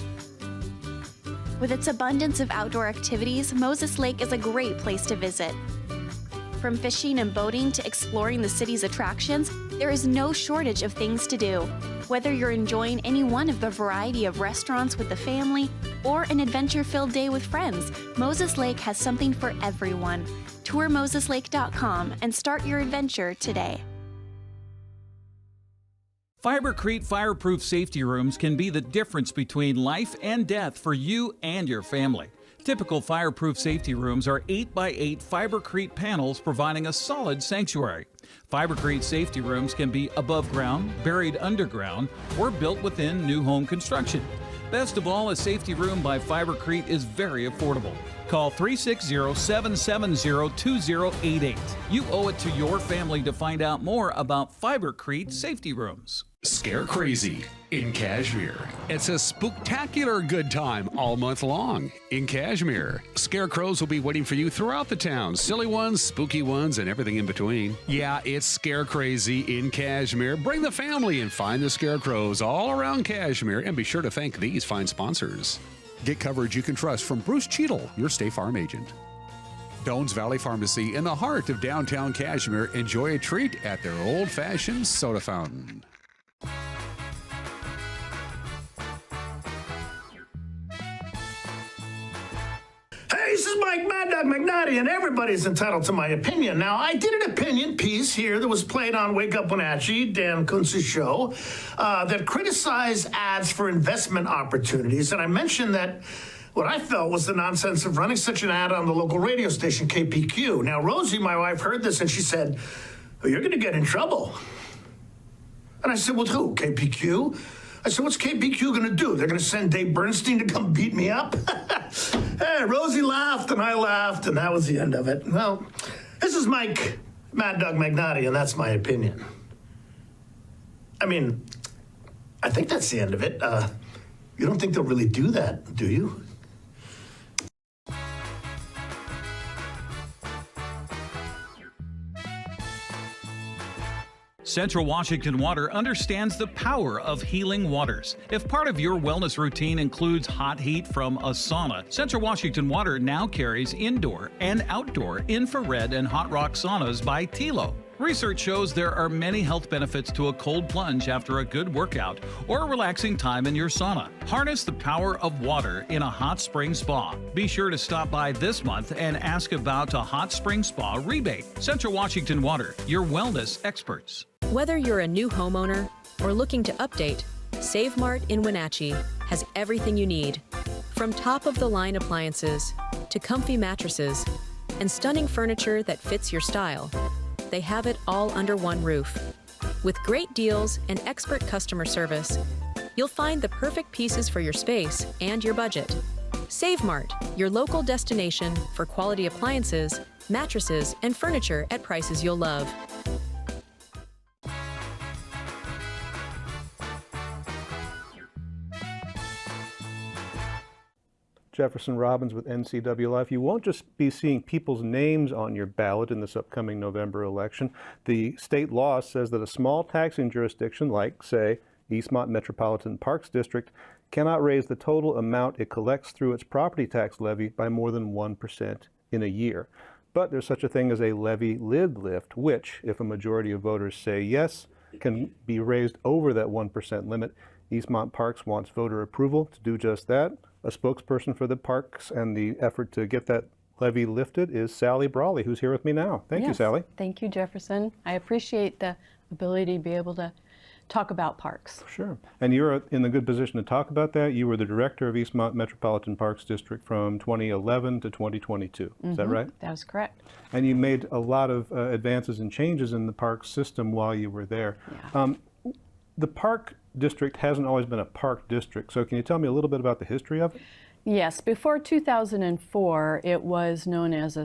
With its abundance of outdoor activities, Moses Lake is a great place to visit. From fishing and boating to exploring the city's attractions, there is no shortage of things to do. Whether you're enjoying any one of the variety of restaurants with the family or an adventure-filled day with friends, Moses Lake has something for everyone. Tour MosesLake.com and start your adventure today. Fibercrete fireproof safety rooms can be the difference between life and death for you and your family. Typical fireproof safety rooms are 8x8 fibercrete panels providing a solid sanctuary. Fibercrete safety rooms can be above ground, buried underground, or built within new home construction. Best of all, a safety room by Fibercrete is very affordable. Call 360-770-2088. You owe it to your family to find out more about Fibercrete safety rooms. Scare Crazy in Kashmir. It's a spooktacular good time all month long in Kashmir. Scarecrows will be waiting for you throughout the town. Silly ones, spooky ones, and everything in between. Yeah, it's Scare Crazy in Kashmir. Bring the family and find the scarecrows all around Kashmir, and be sure to thank these fine sponsors. Get coverage you can trust from Bruce Cheadle, your State Farm agent. Doan's Valley Pharmacy in the heart of downtown Kashmir. Enjoy a treat at their old-fashioned soda fountain. Hey, this is Mike Mad Dog McNaughty, and everybody's entitled to my opinion. Now, I did an opinion piece here that was played on Wake Up Wenatchee, Dan Kuntz's show, that criticized ads for investment opportunities, and I mentioned that what I felt was the nonsense of running such an ad on the local radio station, KPQ. Now, Rosie, my wife, heard this, and she said, "Oh, you're going to get in trouble." And I said, "With who, KPQ?" I said, "What's KPQ going to do? They're going to send Dave Bernstein to come beat me up?" Hey, Rosie laughed, and I laughed, and that was the end of it. Well, this is Mike Mad Dog McNaughty, and that's my opinion. I mean, I think that's the end of it. You don't think they'll really do that, do you? Central Washington Water understands the power of healing waters. If part of your wellness routine includes hot heat from a sauna, Central Washington Water now carries indoor and outdoor infrared and hot rock saunas by Tilo. Research shows there are many health benefits to a cold plunge after a good workout or a relaxing time in your sauna. Harness the power of water in a hot spring spa. Be sure to stop by this month and ask about a hot spring spa rebate. Central Washington Water, your wellness experts. Whether you're a new homeowner or looking to update, Save Mart in Wenatchee has everything you need. From top-of-the-line appliances to comfy mattresses and stunning furniture that fits your style, they have it all under one roof. With great deals and expert customer service, you'll find the perfect pieces for your space and your budget. Save Mart, your local destination for quality appliances, mattresses, and furniture at prices you'll love. Jefferson Robbins with NCW Life. You won't just be seeing people's names on your ballot in this upcoming November election. The state law says that a small taxing jurisdiction like, say, Eastmont Metropolitan Parks District cannot raise the total amount it collects through its property tax levy by more than 1% in a year. But there's such a thing as a levy lid lift, which, if a majority of voters say yes, can be raised over that 1% limit. Eastmont Parks wants voter approval to do just that. A spokesperson for the parks and the effort to get that levy lifted is Sally Brawley, who's here with me now. Thank you, Sally. Thank you, Jefferson. I appreciate the ability to be able to talk about parks. Sure. And you're in a good position to talk about that. You were the director of Eastmont Metropolitan Parks District from 2011 to 2022. Is that right? That was correct. And you made a lot of advances and changes in the park system while you were there. Yeah. The park district hasn't always been a park district, so can you tell me a little bit about the history of it? Yes, before 2004, it was known as a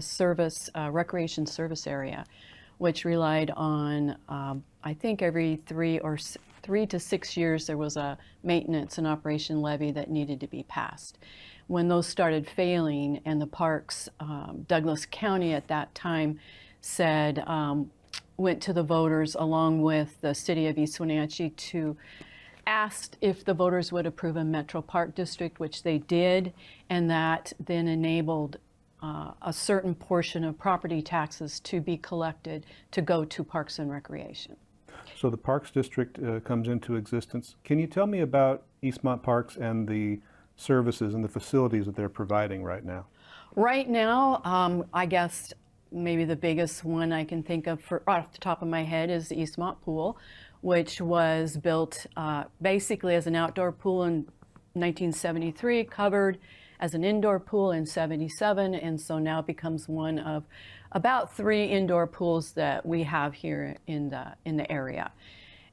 recreation service area, which relied on, I think every 3 to 6 years there was a maintenance and operation levy that needed to be passed. When those started failing and the parks, Douglas County at that time said, went to the voters along with the city of East Wenatchee to asked if the voters would approve a Metro Park District, which they did, and that then enabled a certain portion of property taxes to be collected to go to Parks and Recreation. So the Parks District comes into existence. Can you tell me about Eastmont Parks and the services and the facilities that they're providing right now? Right now, I guess maybe the biggest one I can think of off the top of my head is the Eastmont Pool, which was built basically as an outdoor pool in 1973, covered as an indoor pool in '77, and so now becomes one of about 3 indoor pools that we have here in the area.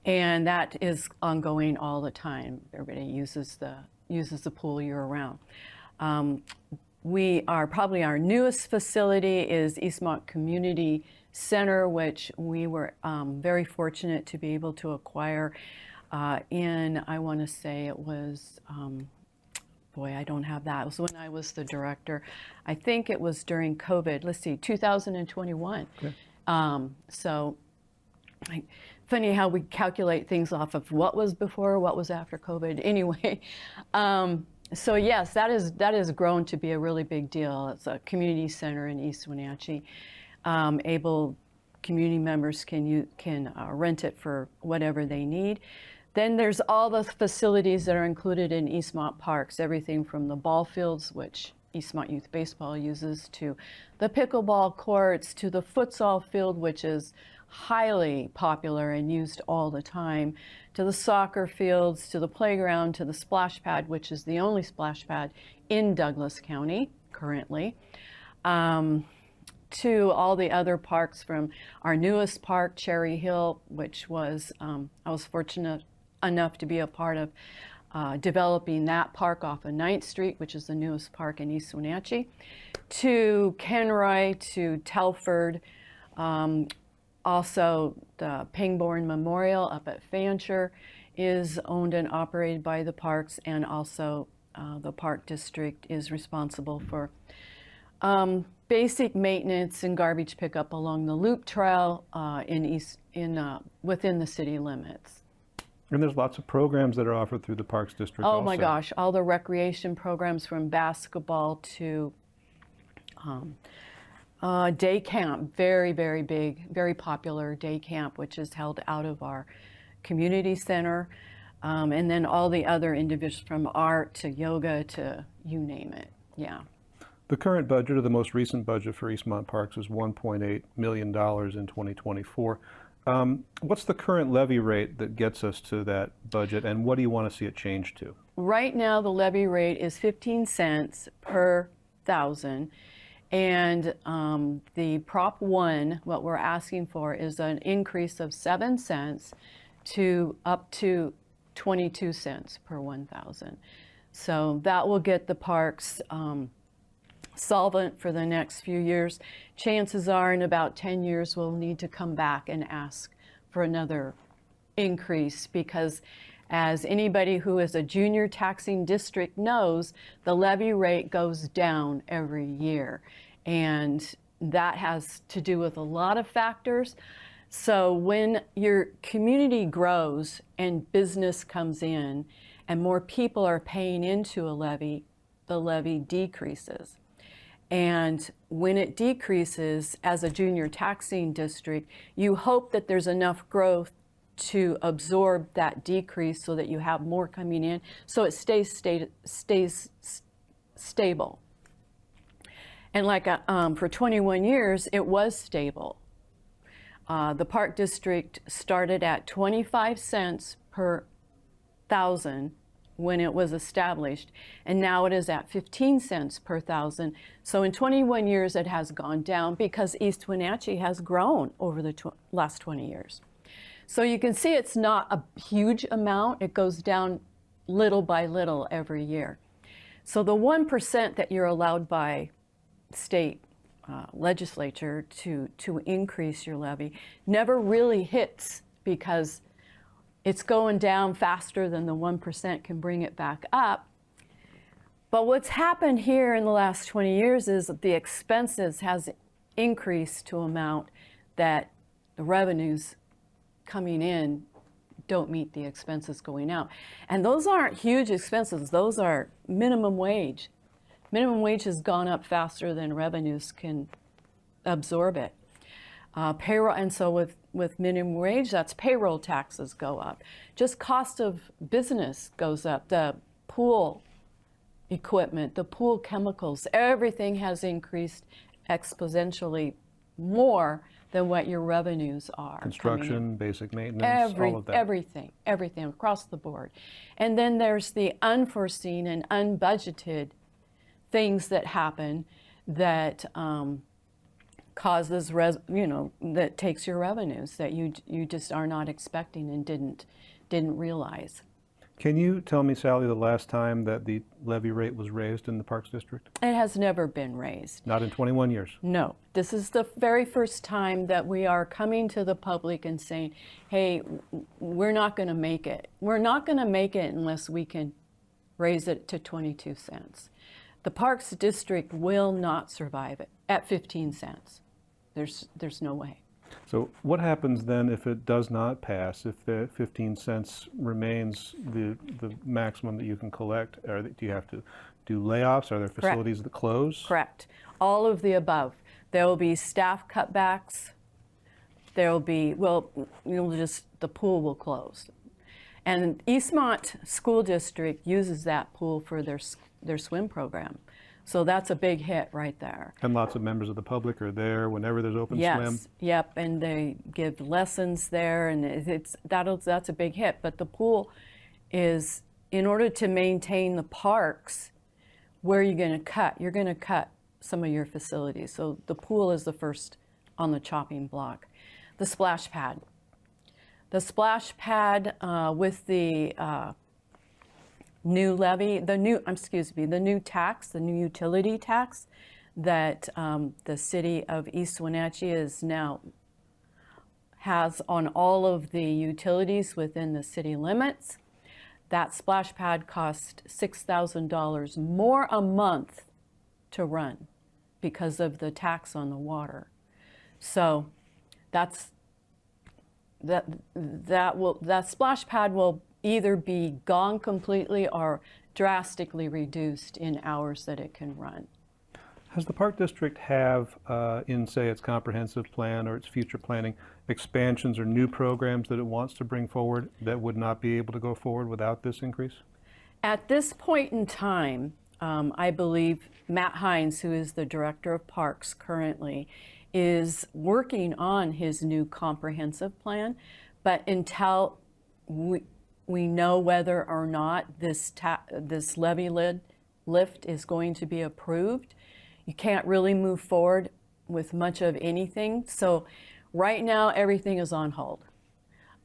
And that is ongoing all the time. Everybody uses the pool year-round. Our newest facility is Eastmont Community Center, which we were very fortunate to be able to acquire in, I want to say it was, boy, I don't have that. It was when I was the director. I think it was during COVID. Let's see, 2021. Okay. Funny how we calculate things off of what was before, what was after COVID. Anyway, so yes, that has grown to be a really big deal. It's a community center in East Wenatchee. Community members can rent it for whatever they need. Then there's all the facilities that are included in Eastmont Parks, everything from the ball fields, which Eastmont Youth Baseball uses, to the pickleball courts, to the futsal field, which is highly popular and used all the time, to the soccer fields, to the playground, to the splash pad, which is the only splash pad in Douglas County currently, to all the other parks, from our newest park, Cherry Hill, which was, I was fortunate enough to be a part of developing that park off of 9th Street, which is the newest park in East Wenatchee, to Kenroy, to Telford, also the Pangborn Memorial up at Fancher is owned and operated by the parks, and also the Park District is responsible for basic maintenance and garbage pickup along the Loop Trail within the city limits. And there's lots of programs that are offered through the Parks District Oh also. my gosh, all the recreation programs, from basketball to day camp, very, very big, very popular day camp, which is held out of our community center. And then all the other individuals, from art to yoga to you name it, yeah. The current budget, or the most recent budget for Eastmont Parks, is $1.8 million in 2024. What's the current levy rate that gets us to that budget, and what do you want to see it change to? Right now, the levy rate is 15 cents per thousand, and the Prop 1, what we're asking for, is an increase of 7 cents to up to 22 cents per 1,000. So that will get the parks solvent for the next few years. Chances are in about 10 years we'll need to come back and ask for another increase, because as anybody who is a junior taxing district knows, the levy rate goes down every year, and that has to do with a lot of factors. So when your community grows and business comes in and more people are paying into a levy, the levy decreases. And when it decreases, as a junior taxing district, you hope that there's enough growth to absorb that decrease so that you have more coming in, so it stays stable. And like for 21 years, it was stable. The Park District started at 25 cents per thousand when it was established, and now it is at 15 cents per thousand. So in 21 years it has gone down, because East Wenatchee has grown over the last 20 years. So you can see it's not a huge amount. It goes down little by little every year. So the 1% that you're allowed by state legislature to increase your levy never really hits, because it's going down faster than the 1% can bring it back up. But what's happened here in the last 20 years is that the expenses has increased to an amount that the revenues coming in don't meet the expenses going out. And those aren't huge expenses. Those are minimum wage. Minimum wage has gone up faster than revenues can absorb it. Payroll, and so with minimum wage, that's payroll taxes go up. Just cost of business goes up. The pool equipment, the pool chemicals, everything has increased exponentially more than what your revenues are. Construction, basic maintenance, all of that. Everything across the board. And then there's the unforeseen and unbudgeted things that happen that causes, that takes your revenues that you just are not expecting and didn't realize. Can you tell me, Sally, the last time that the levy rate was raised in the Parks District? It has never been raised. Not in 21 years? No. This is the very first time that we are coming to the public and saying, hey, we're not going to make it. We're not going to make it unless we can raise it to 22 cents. The Parks District will not survive it at 15 cents. There's no way. So what happens then if it does not pass, if the 15 cents remains the maximum that you can collect? Do you have to do layoffs? Are there facilities that close? Correct. All of the above. There will be staff cutbacks. There will be, the pool will close. And Eastmont School District uses that pool for their swim program. So that's a big hit right there. And lots of members of the public are there whenever there's open swim? Yep, and they give lessons there, and that's a big hit. But the pool is, in order to maintain the parks, where are you going to cut? You're going to cut some of your facilities. So the pool is the first on the chopping block. The splash pad. The splash pad with the new levy, the new tax, the new utility tax that the city of East Wenatchee has on all of the utilities within the city limits. That splash pad cost $6,000 more a month to run because of the tax on the water. So that splash pad will either be gone completely or drastically reduced in hours that it can run. Has the Park District have, in say its comprehensive plan or its future planning, expansions or new programs that it wants to bring forward that would not be able to go forward without this increase? At this point in time, I believe Matt Hines, who is the Director of Parks currently, is working on his new comprehensive plan, but until we know whether or not this levy lift is going to be approved, you can't really move forward with much of anything. So right now, everything is on hold.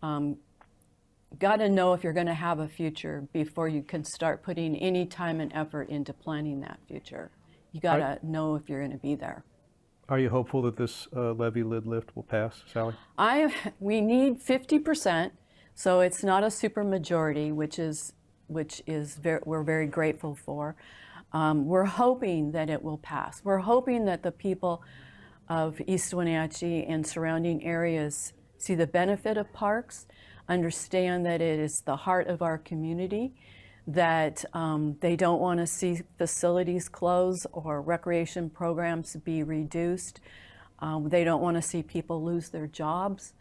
Got to know if you're going to have a future before you can start putting any time and effort into planning that future. You got to know if you're going to be there. Are you hopeful that this levy lid lift will pass, Sally? We need 50%. So it's not a supermajority, which we're very grateful for. We're hoping that it will pass. We're hoping that the people of East Wenatchee and surrounding areas see the benefit of parks, understand that it is the heart of our community, that they don't want to see facilities close or recreation programs be reduced. They don't want to see people lose their jobs.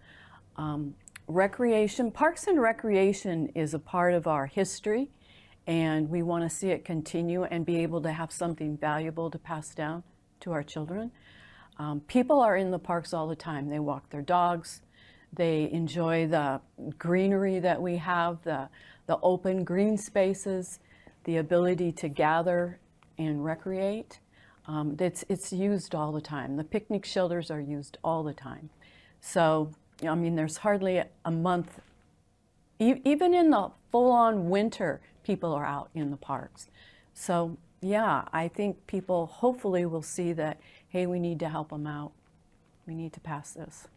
Parks and recreation is a part of our history, and we want to see it continue and be able to have something valuable to pass down to our children. People are in the parks all the time. They walk their dogs. They enjoy the greenery that we have, the open green spaces, the ability to gather and recreate. It's used all the time. The picnic shelters are used all the time. So, I mean, there's hardly a month, even in the full-on winter, people are out in the parks. So, yeah, I think people hopefully will see that, hey, we need to help them out. We need to pass this.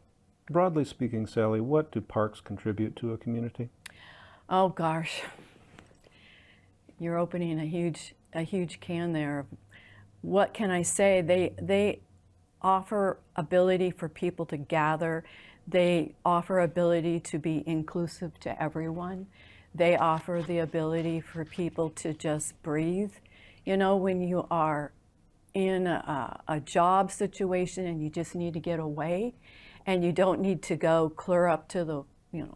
Broadly speaking, Sally, what do parks contribute to a community? Oh, gosh. You're opening a huge can there. What can I say? They offer ability for people to gather. They offer ability to be inclusive to everyone. They offer the ability for people to just breathe. You know, when you are in a job situation and you just need to get away and you don't need to go clear up to the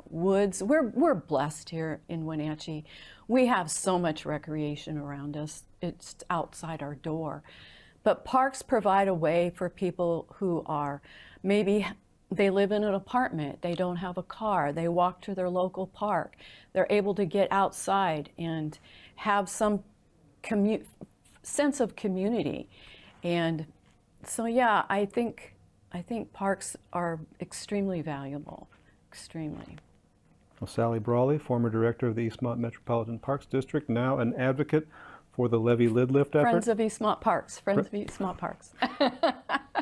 woods. We're blessed here in Wenatchee. We have so much recreation around us. It's outside our door. But parks provide a way for people who are maybe they live in an apartment, they don't have a car, they walk to their local park. They're able to get outside and have some sense of community. And so, yeah, I think parks are extremely valuable, extremely. Well, Sally Brawley, former director of the Eastmont Metropolitan Parks District, now an advocate for the levee lid lift effort. Friends of Eastmont Parks. Friends of Eastmont Parks.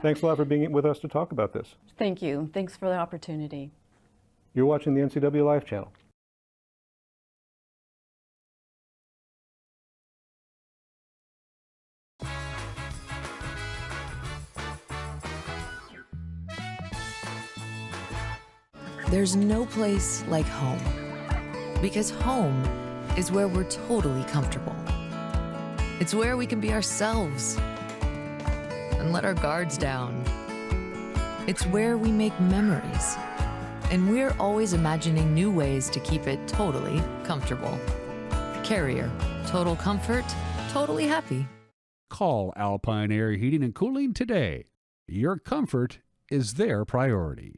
Thanks a lot for being with us to talk about this. Thank you. Thanks for the opportunity. You're watching the NCW Live channel. There's no place like home, because home is where we're totally comfortable. It's where we can be ourselves and let our guards down. It's where we make memories, and we're always imagining new ways to keep it totally comfortable. Carrier, total comfort, totally happy. Call Alpine Air Heating and Cooling today. Your comfort is their priority.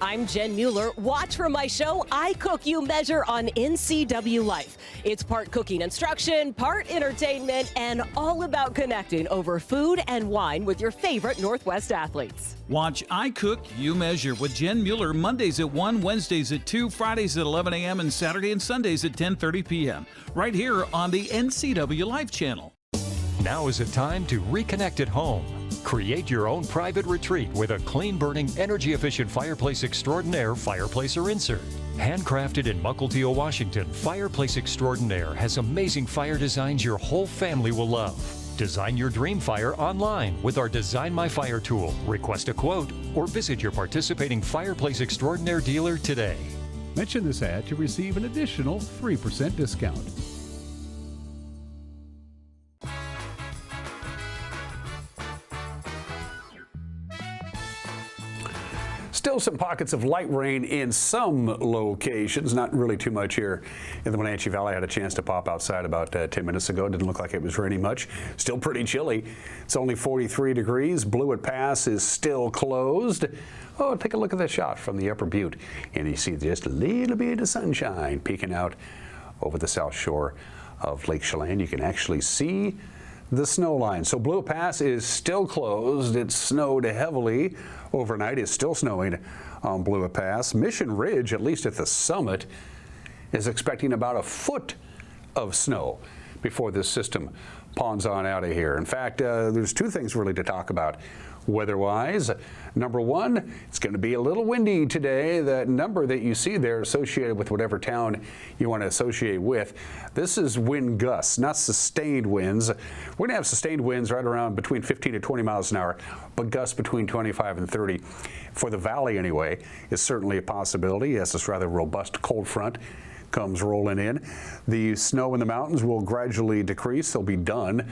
I'm Jen Mueller. Watch for my show, I Cook, You Measure on NCW Life. It's part cooking instruction, part entertainment, and all about connecting over food and wine with your favorite Northwest athletes. Watch I Cook, You Measure with Jen Mueller Mondays at 1, Wednesdays at 2, Fridays at 11 a.m., and Saturday and Sundays at 10:30 p.m. right here on the NCW Life channel. Now is a time to reconnect at home. Create your own private retreat with a clean-burning, energy-efficient fireplace extraordinaire fireplacer insert. Handcrafted in Mukilteo, Washington, Fireplace Extraordinaire has amazing fire designs your whole family will love. Design your dream fire online with our Design My Fire tool. Request a quote or visit your participating Fireplace Extraordinaire dealer today. Mention this ad to receive an additional 3% discount. Still some pockets of light rain in some locations, not really too much here in the Wenatchee Valley. I had a chance to pop outside about 10 minutes ago. Didn't look like it was raining much. Still pretty chilly. It's only 43 degrees. Blewett Pass is still closed. Oh, take a look at that shot from the Upper Butte. And you see just a little bit of sunshine peeking out over the south shore of Lake Chelan. You can actually see the snow line. So Blewett Pass is still closed. It snowed heavily overnight. It's still snowing on Blewett Pass. Mission Ridge, at least at the summit, is expecting about a foot of snow before this system pawns on out of here. In fact, there's two things really to talk about weather-wise. Number one, it's going to be a little windy today. That number that you see there associated with whatever town you want to associate with, this is wind gusts, not sustained winds. We're going to have sustained winds right around between 15 to 20 miles an hour, but gusts between 25 and 30. For the valley anyway, is certainly a possibility as this rather robust cold front comes rolling in. The snow in the mountains will gradually decrease. They'll be done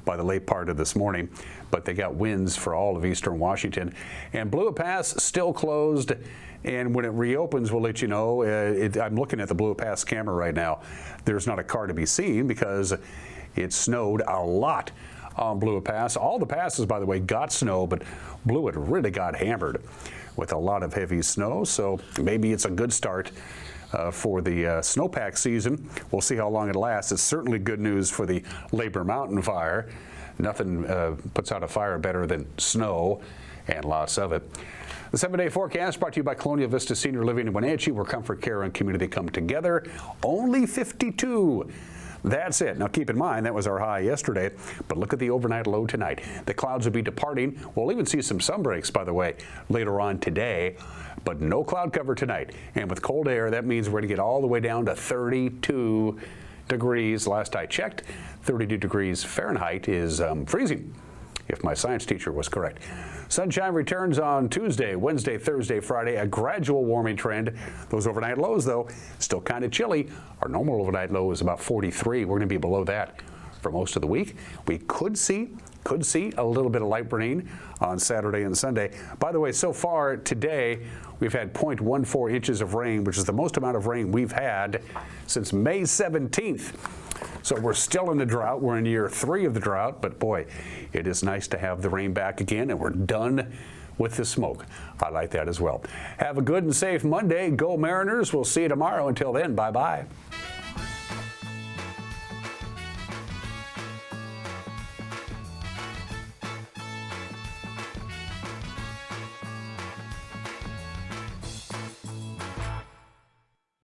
by the late part of this morning, but they got winds for all of eastern Washington. And Blewett Pass still closed, and when it reopens, we'll let you know. I'm looking at the Blewett Pass camera right now. There's not a car to be seen because it snowed a lot on Blewett Pass. All the passes, by the way, got snow, but Blewett really got hammered with a lot of heavy snow, so maybe it's a good start for the snowpack season. We'll see how long it lasts. It's certainly good news for the Labor Mountain fire. Nothing puts out a fire better than snow, and lots of it. The 7-day forecast brought to you by Colonial Vista Senior Living in Wenatchee, where comfort, care, and community come together. Only 52. That's it. Now keep in mind that was our high yesterday, but look at the overnight low tonight. The clouds will be departing. We'll even see some sun breaks, by the way, later on today, but no cloud cover tonight. And with cold air, that means we're going to get all the way down to 32 degrees. Last I checked, 32 degrees Fahrenheit is freezing, if my science teacher was correct. Sunshine returns on Tuesday, Wednesday, Thursday, Friday, a gradual warming trend. Those overnight lows, though, still kind of chilly. Our normal overnight low is about 43. We're going to be below that for most of the week. We could see a little bit of light rain on Saturday and Sunday. By the way, so far today, we've had 0.14 inches of rain, which is the most amount of rain we've had since May 17th. So we're still in the drought. We're in year 3 of the drought, but boy, it is nice to have the rain back again, and we're done with the smoke. I like that as well. Have a good and safe Monday. Go Mariners. We'll see you tomorrow. Until then, bye-bye.